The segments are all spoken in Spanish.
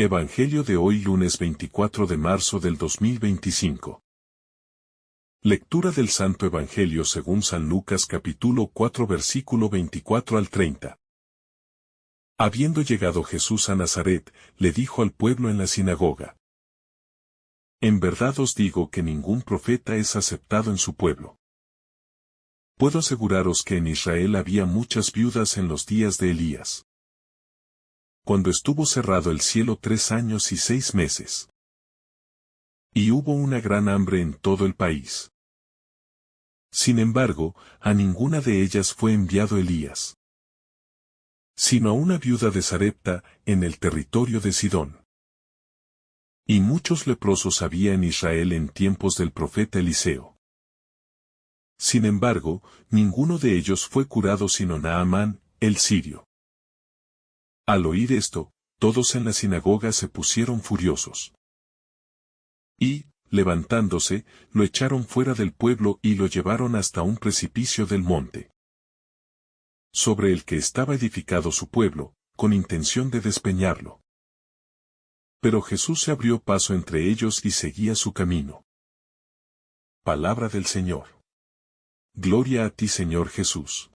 Evangelio de hoy lunes 24 de marzo del 2025. Lectura del Santo Evangelio según San Lucas capítulo 4 versículo 24 al 30. Habiendo llegado Jesús a Nazaret, le dijo al pueblo en la sinagoga: En verdad os digo que ningún profeta es aceptado en su pueblo. Puedo aseguraros que en Israel había muchas viudas en los días de Elías, cuando estuvo cerrado el cielo 3 años y 6 meses. Y hubo una gran hambre en todo el país. Sin embargo, a ninguna de ellas fue enviado Elías, sino a una viuda de Sarepta, en el territorio de Sidón. Y muchos leprosos había en Israel en tiempos del profeta Eliseo. Sin embargo, ninguno de ellos fue curado sino Naamán, el sirio. Al oír esto, todos en la sinagoga se pusieron furiosos. Y, levantándose, lo echaron fuera del pueblo y lo llevaron hasta un precipicio del monte, sobre el que estaba edificado su pueblo, con intención de despeñarlo. Pero Jesús se abrió paso entre ellos y seguía su camino. Palabra del Señor. Gloria a ti, Señor Jesús.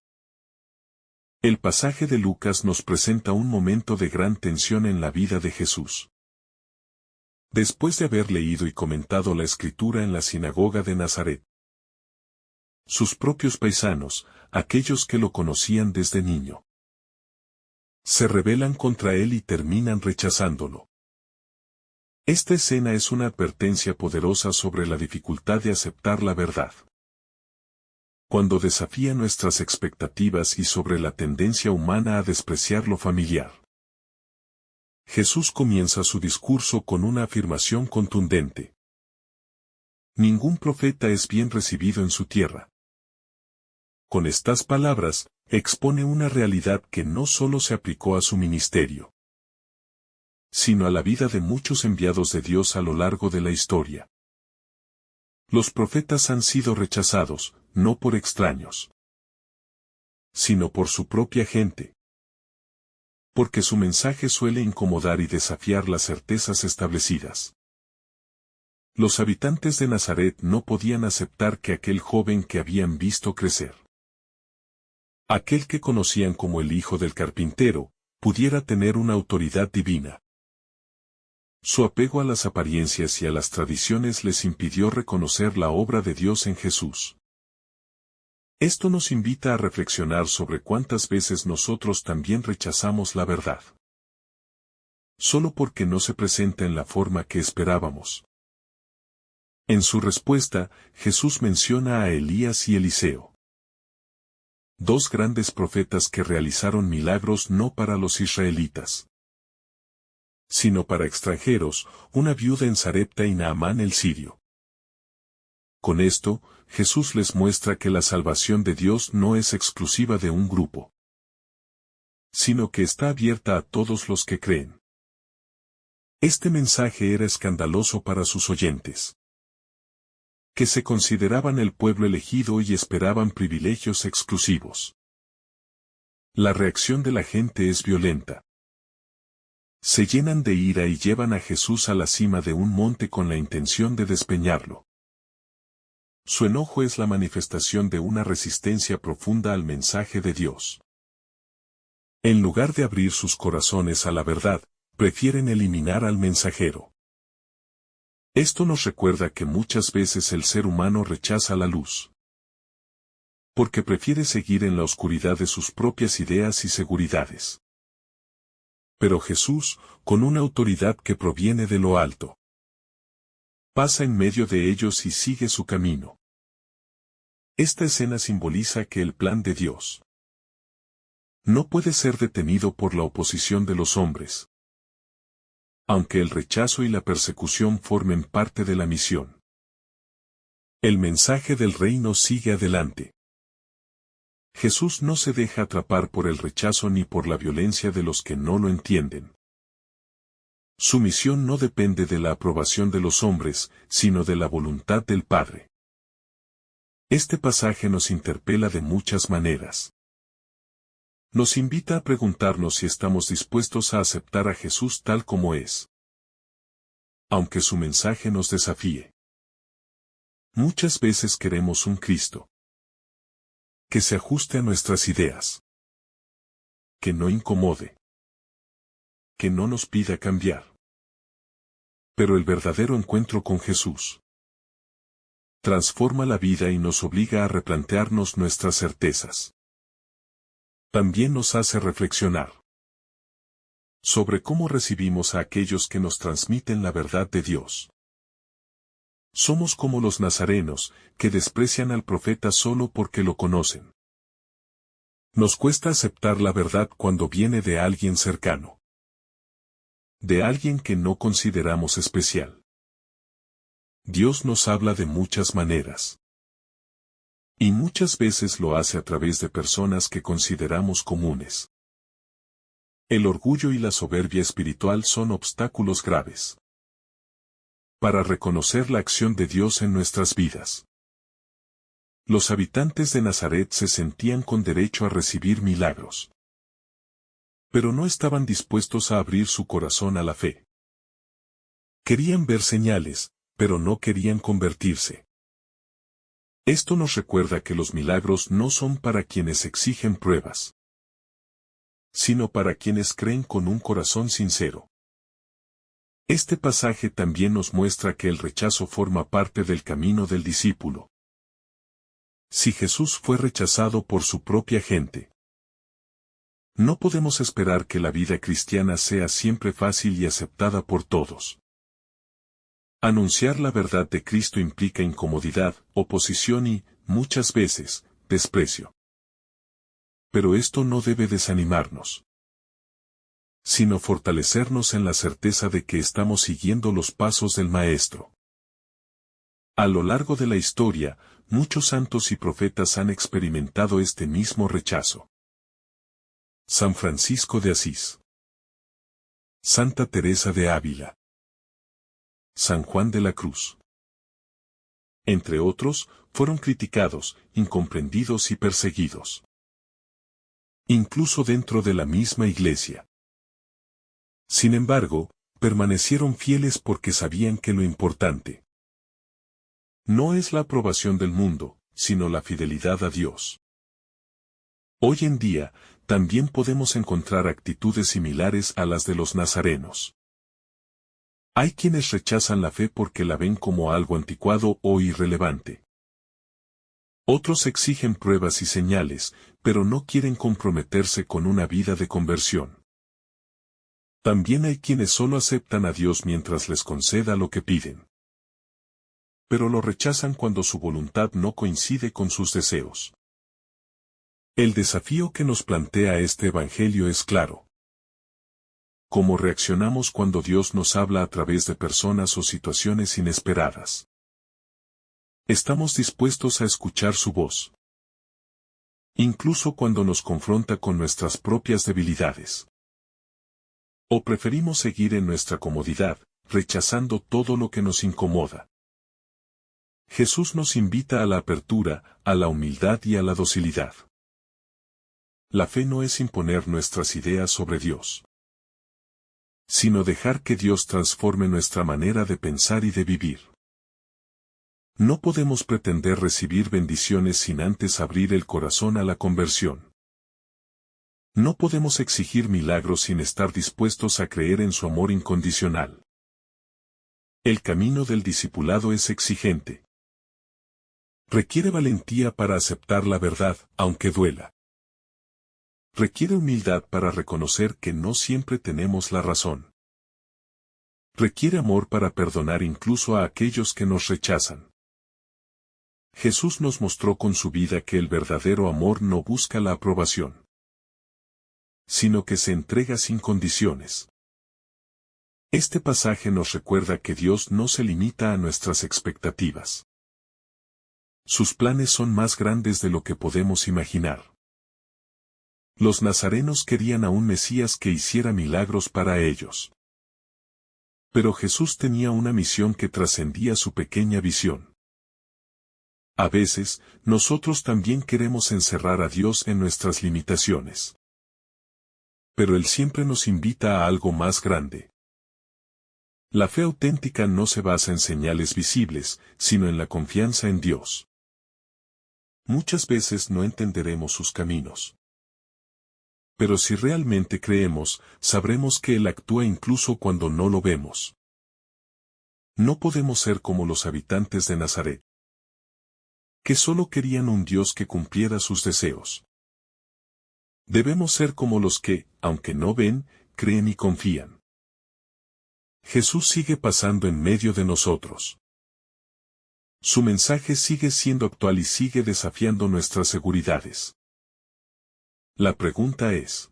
El pasaje de Lucas nos presenta un momento de gran tensión en la vida de Jesús. Después de haber leído y comentado la Escritura en la sinagoga de Nazaret, sus propios paisanos, aquellos que lo conocían desde niño, se rebelan contra él y terminan rechazándolo. Esta escena es una advertencia poderosa sobre la dificultad de aceptar la verdad, cuando desafía nuestras expectativas y sobre la tendencia humana a despreciar lo familiar. Jesús comienza su discurso con una afirmación contundente. Ningún profeta es bien recibido en su tierra. Con estas palabras, expone una realidad que no solo se aplicó a su ministerio, sino a la vida de muchos enviados de Dios a lo largo de la historia. Los profetas han sido rechazados, no por extraños, sino por su propia gente, porque su mensaje suele incomodar y desafiar las certezas establecidas. Los habitantes de Nazaret no podían aceptar que aquel joven que habían visto crecer, aquel que conocían como el hijo del carpintero, pudiera tener una autoridad divina. Su apego a las apariencias y a las tradiciones les impidió reconocer la obra de Dios en Jesús. Esto nos invita a reflexionar sobre cuántas veces nosotros también rechazamos la verdad, solo porque no se presenta en la forma que esperábamos. En su respuesta, Jesús menciona a Elías y Eliseo, dos grandes profetas que realizaron milagros no para los israelitas, sino para extranjeros, una viuda en Sarepta y Naamán el sirio. Con esto, Jesús les muestra que la salvación de Dios no es exclusiva de un grupo, sino que está abierta a todos los que creen. Este mensaje era escandaloso para sus oyentes, que se consideraban el pueblo elegido y esperaban privilegios exclusivos. La reacción de la gente es violenta. Se llenan de ira y llevan a Jesús a la cima de un monte con la intención de despeñarlo. Su enojo es la manifestación de una resistencia profunda al mensaje de Dios. En lugar de abrir sus corazones a la verdad, prefieren eliminar al mensajero. Esto nos recuerda que muchas veces el ser humano rechaza la luz, porque prefiere seguir en la oscuridad de sus propias ideas y seguridades. Pero Jesús, con una autoridad que proviene de lo alto, pasa en medio de ellos y sigue su camino. Esta escena simboliza que el plan de Dios no puede ser detenido por la oposición de los hombres, aunque el rechazo y la persecución formen parte de la misión. El mensaje del reino sigue adelante. Jesús no se deja atrapar por el rechazo ni por la violencia de los que no lo entienden. Su misión no depende de la aprobación de los hombres, sino de la voluntad del Padre. Este pasaje nos interpela de muchas maneras. Nos invita a preguntarnos si estamos dispuestos a aceptar a Jesús tal como es, aunque su mensaje nos desafíe. Muchas veces queremos un Cristo que se ajuste a nuestras ideas, que no incomode, que no nos pida cambiar. Pero el verdadero encuentro con Jesús transforma la vida y nos obliga a replantearnos nuestras certezas. También nos hace reflexionar sobre cómo recibimos a aquellos que nos transmiten la verdad de Dios. Somos como los nazarenos, que desprecian al profeta solo porque lo conocen. Nos cuesta aceptar la verdad cuando viene de alguien cercano, de alguien que no consideramos especial. Dios nos habla de muchas maneras. Y muchas veces lo hace a través de personas que consideramos comunes. El orgullo y la soberbia espiritual son obstáculos graves para reconocer la acción de Dios en nuestras vidas. Los habitantes de Nazaret se sentían con derecho a recibir milagros, pero no estaban dispuestos a abrir su corazón a la fe. Querían ver señales, pero no querían convertirse. Esto nos recuerda que los milagros no son para quienes exigen pruebas, sino para quienes creen con un corazón sincero. Este pasaje también nos muestra que el rechazo forma parte del camino del discípulo. Si Jesús fue rechazado por su propia gente, no podemos esperar que la vida cristiana sea siempre fácil y aceptada por todos. Anunciar la verdad de Cristo implica incomodidad, oposición y, muchas veces, desprecio. Pero esto no debe desanimarnos, sino fortalecernos en la certeza de que estamos siguiendo los pasos del Maestro. A lo largo de la historia, muchos santos y profetas han experimentado este mismo rechazo. San Francisco de Asís, Santa Teresa de Ávila, San Juan de la Cruz, entre otros, fueron criticados, incomprendidos y perseguidos. Incluso dentro de la misma Iglesia. Sin embargo, permanecieron fieles porque sabían que lo importante no es la aprobación del mundo, sino la fidelidad a Dios. Hoy en día, también podemos encontrar actitudes similares a las de los nazarenos. Hay quienes rechazan la fe porque la ven como algo anticuado o irrelevante. Otros exigen pruebas y señales, pero no quieren comprometerse con una vida de conversión. También hay quienes solo aceptan a Dios mientras les conceda lo que piden, pero lo rechazan cuando su voluntad no coincide con sus deseos. El desafío que nos plantea este Evangelio es claro. ¿Cómo reaccionamos cuando Dios nos habla a través de personas o situaciones inesperadas? ¿Estamos dispuestos a escuchar su voz? Incluso cuando nos confronta con nuestras propias debilidades. ¿O preferimos seguir en nuestra comodidad, rechazando todo lo que nos incomoda? Jesús nos invita a la apertura, a la humildad y a la docilidad. La fe no es imponer nuestras ideas sobre Dios, sino dejar que Dios transforme nuestra manera de pensar y de vivir. No podemos pretender recibir bendiciones sin antes abrir el corazón a la conversión. No podemos exigir milagros sin estar dispuestos a creer en su amor incondicional. El camino del discipulado es exigente. Requiere valentía para aceptar la verdad, aunque duela. Requiere humildad para reconocer que no siempre tenemos la razón. Requiere amor para perdonar incluso a aquellos que nos rechazan. Jesús nos mostró con su vida que el verdadero amor no busca la aprobación, sino que se entrega sin condiciones. Este pasaje nos recuerda que Dios no se limita a nuestras expectativas. Sus planes son más grandes de lo que podemos imaginar. Los nazarenos querían a un Mesías que hiciera milagros para ellos. Pero Jesús tenía una misión que trascendía su pequeña visión. A veces, nosotros también queremos encerrar a Dios en nuestras limitaciones. Pero Él siempre nos invita a algo más grande. La fe auténtica no se basa en señales visibles, sino en la confianza en Dios. Muchas veces no entenderemos sus caminos. Pero si realmente creemos, sabremos que Él actúa incluso cuando no lo vemos. No podemos ser como los habitantes de Nazaret, que solo querían un Dios que cumpliera sus deseos. Debemos ser como los que, aunque no ven, creen y confían. Jesús sigue pasando en medio de nosotros. Su mensaje sigue siendo actual y sigue desafiando nuestras seguridades. La pregunta es: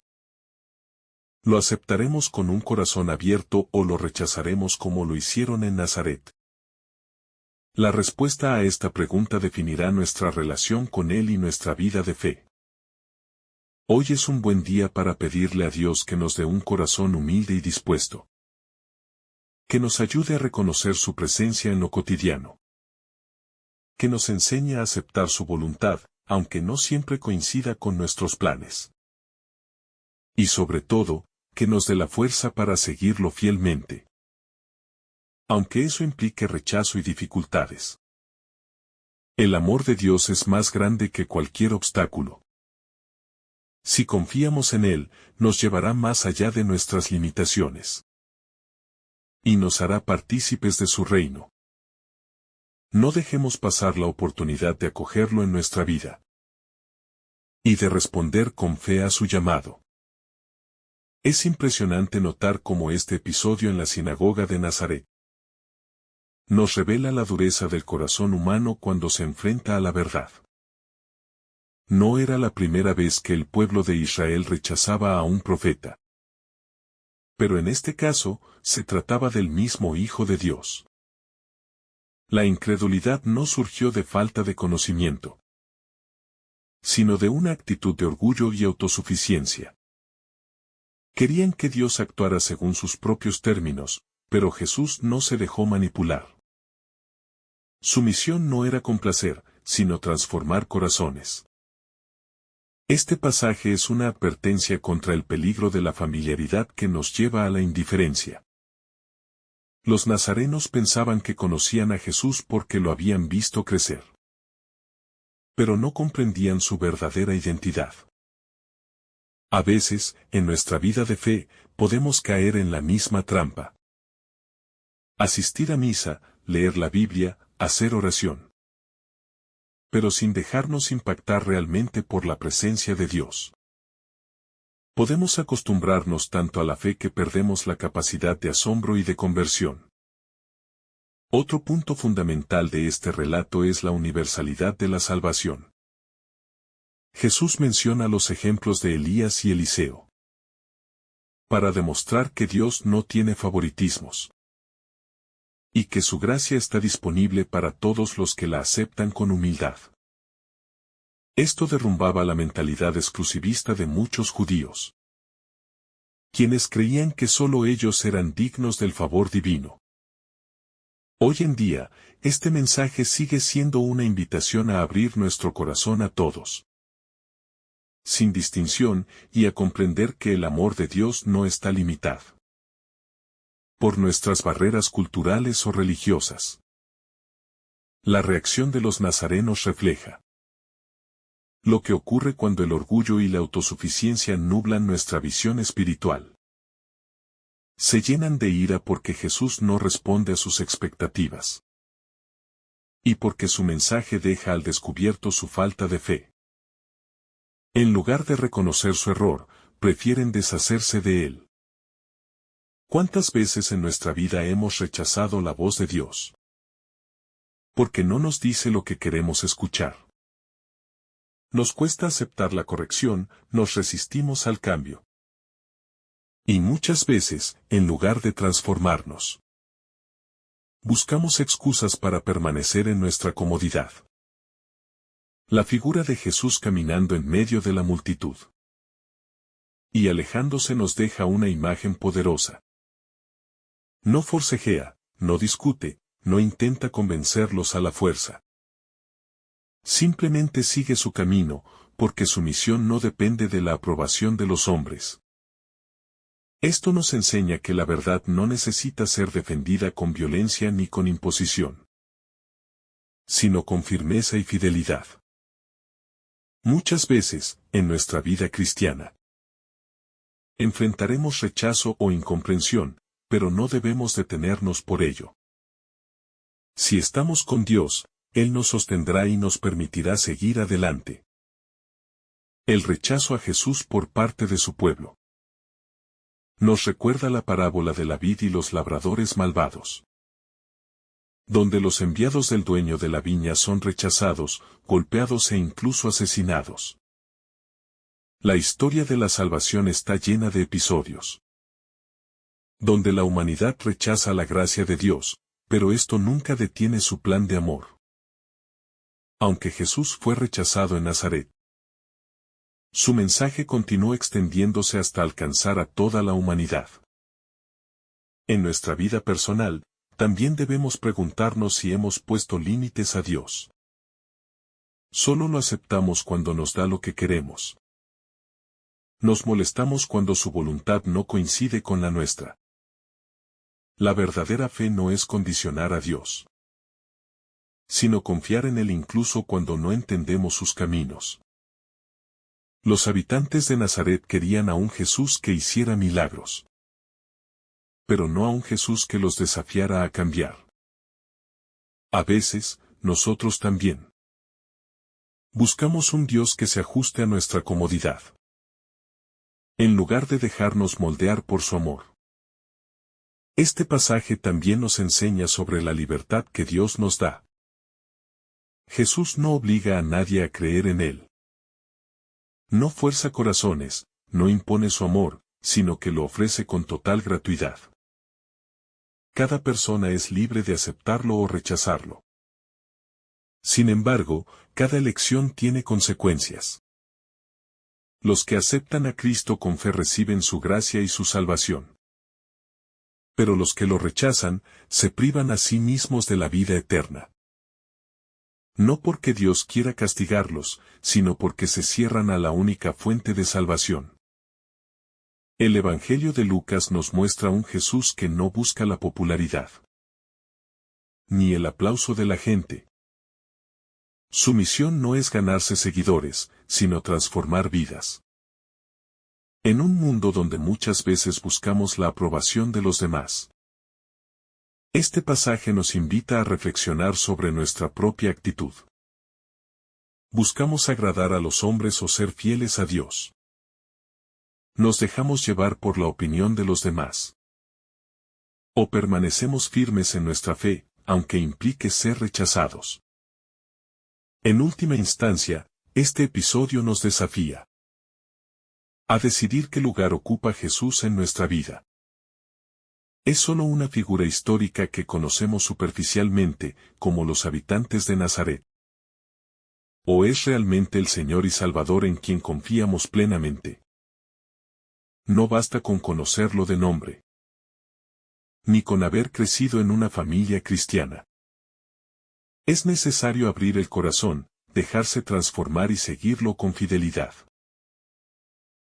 ¿lo aceptaremos con un corazón abierto o lo rechazaremos como lo hicieron en Nazaret? La respuesta a esta pregunta definirá nuestra relación con Él y nuestra vida de fe. Hoy es un buen día para pedirle a Dios que nos dé un corazón humilde y dispuesto. Que nos ayude a reconocer su presencia en lo cotidiano. Que nos enseñe a aceptar su voluntad, aunque no siempre coincida con nuestros planes. Y sobre todo, que nos dé la fuerza para seguirlo fielmente. Aunque eso implique rechazo y dificultades. El amor de Dios es más grande que cualquier obstáculo. Si confiamos en Él, nos llevará más allá de nuestras limitaciones. Y nos hará partícipes de su reino. No dejemos pasar la oportunidad de acogerlo en nuestra vida. Y de responder con fe a su llamado. Es impresionante notar cómo este episodio en la sinagoga de Nazaret nos revela la dureza del corazón humano cuando se enfrenta a la verdad. No era la primera vez que el pueblo de Israel rechazaba a un profeta. Pero en este caso, se trataba del mismo Hijo de Dios. La incredulidad no surgió de falta de conocimiento, sino de una actitud de orgullo y autosuficiencia. Querían que Dios actuara según sus propios términos, pero Jesús no se dejó manipular. Su misión no era complacer, sino transformar corazones. Este pasaje es una advertencia contra el peligro de la familiaridad que nos lleva a la indiferencia. Los nazarenos pensaban que conocían a Jesús porque lo habían visto crecer. Pero no comprendían su verdadera identidad. A veces, en nuestra vida de fe, podemos caer en la misma trampa. Asistir a misa, leer la Biblia, hacer oración. Pero sin dejarnos impactar realmente por la presencia de Dios. Podemos acostumbrarnos tanto a la fe que perdemos la capacidad de asombro y de conversión. Otro punto fundamental de este relato es la universalidad de la salvación. Jesús menciona los ejemplos de Elías y Eliseo, para demostrar que Dios no tiene favoritismos, y que su gracia está disponible para todos los que la aceptan con humildad. Esto derrumbaba la mentalidad exclusivista de muchos judíos, quienes creían que solo ellos eran dignos del favor divino. Hoy en día, este mensaje sigue siendo una invitación a abrir nuestro corazón a todos, sin distinción, y a comprender que el amor de Dios no está limitado por nuestras barreras culturales o religiosas. La reacción de los nazarenos refleja lo que ocurre cuando el orgullo y la autosuficiencia nublan nuestra visión espiritual. Se llenan de ira porque Jesús no responde a sus expectativas. Y porque su mensaje deja al descubierto su falta de fe. En lugar de reconocer su error, prefieren deshacerse de él. ¿Cuántas veces en nuestra vida hemos rechazado la voz de Dios? Porque no nos dice lo que queremos escuchar. Nos cuesta aceptar la corrección, nos resistimos al cambio. Y muchas veces, en lugar de transformarnos, buscamos excusas para permanecer en nuestra comodidad. La figura de Jesús caminando en medio de la multitud y alejándose nos deja una imagen poderosa. No forcejea, no discute, no intenta convencerlos a la fuerza. Simplemente sigue su camino, porque su misión no depende de la aprobación de los hombres. Esto nos enseña que la verdad no necesita ser defendida con violencia ni con imposición, sino con firmeza y fidelidad. Muchas veces, en nuestra vida cristiana, enfrentaremos rechazo o incomprensión, pero no debemos detenernos por ello. Si estamos con Dios, Él nos sostendrá y nos permitirá seguir adelante. El rechazo a Jesús por parte de su pueblo nos recuerda la parábola de la vid y los labradores malvados, donde los enviados del dueño de la viña son rechazados, golpeados e incluso asesinados. La historia de la salvación está llena de episodios donde la humanidad rechaza la gracia de Dios, pero esto nunca detiene su plan de amor. Aunque Jesús fue rechazado en Nazaret, su mensaje continuó extendiéndose hasta alcanzar a toda la humanidad. En nuestra vida personal, también debemos preguntarnos si hemos puesto límites a Dios. Solo lo aceptamos cuando nos da lo que queremos. Nos molestamos cuando su voluntad no coincide con la nuestra. La verdadera fe no es condicionar a Dios, sino confiar en Él incluso cuando no entendemos sus caminos. Los habitantes de Nazaret querían a un Jesús que hiciera milagros, pero no a un Jesús que los desafiara a cambiar. A veces, nosotros también buscamos un Dios que se ajuste a nuestra comodidad, en lugar de dejarnos moldear por su amor. Este pasaje también nos enseña sobre la libertad que Dios nos da. Jesús no obliga a nadie a creer en Él. No fuerza corazones, no impone su amor, sino que lo ofrece con total gratuidad. Cada persona es libre de aceptarlo o rechazarlo. Sin embargo, cada elección tiene consecuencias. Los que aceptan a Cristo con fe reciben su gracia y su salvación. Pero los que lo rechazan, se privan a sí mismos de la vida eterna. No porque Dios quiera castigarlos, sino porque se cierran a la única fuente de salvación. El Evangelio de Lucas nos muestra un Jesús que no busca la popularidad, ni el aplauso de la gente. Su misión no es ganarse seguidores, sino transformar vidas. En un mundo donde muchas veces buscamos la aprobación de los demás, este pasaje nos invita a reflexionar sobre nuestra propia actitud. ¿Buscamos agradar a los hombres o ser fieles a Dios? ¿Nos dejamos llevar por la opinión de los demás? ¿O permanecemos firmes en nuestra fe, aunque implique ser rechazados? En última instancia, este episodio nos desafía a decidir qué lugar ocupa Jesús en nuestra vida. ¿Es solo una figura histórica que conocemos superficialmente, como los habitantes de Nazaret? ¿O es realmente el Señor y Salvador en quien confiamos plenamente? No basta con conocerlo de nombre, ni con haber crecido en una familia cristiana. Es necesario abrir el corazón, dejarse transformar y seguirlo con fidelidad.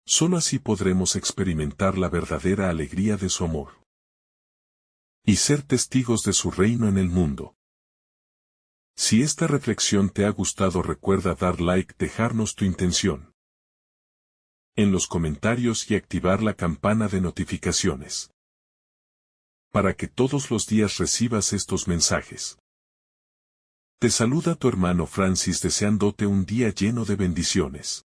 Solo así podremos experimentar la verdadera alegría de su amor y ser testigos de su reino en el mundo. Si esta reflexión te ha gustado, recuerda dar like, dejarnos tu intención en los comentarios y activar la campana de notificaciones para que todos los días recibas estos mensajes. Te saluda tu hermano Francis deseándote un día lleno de bendiciones.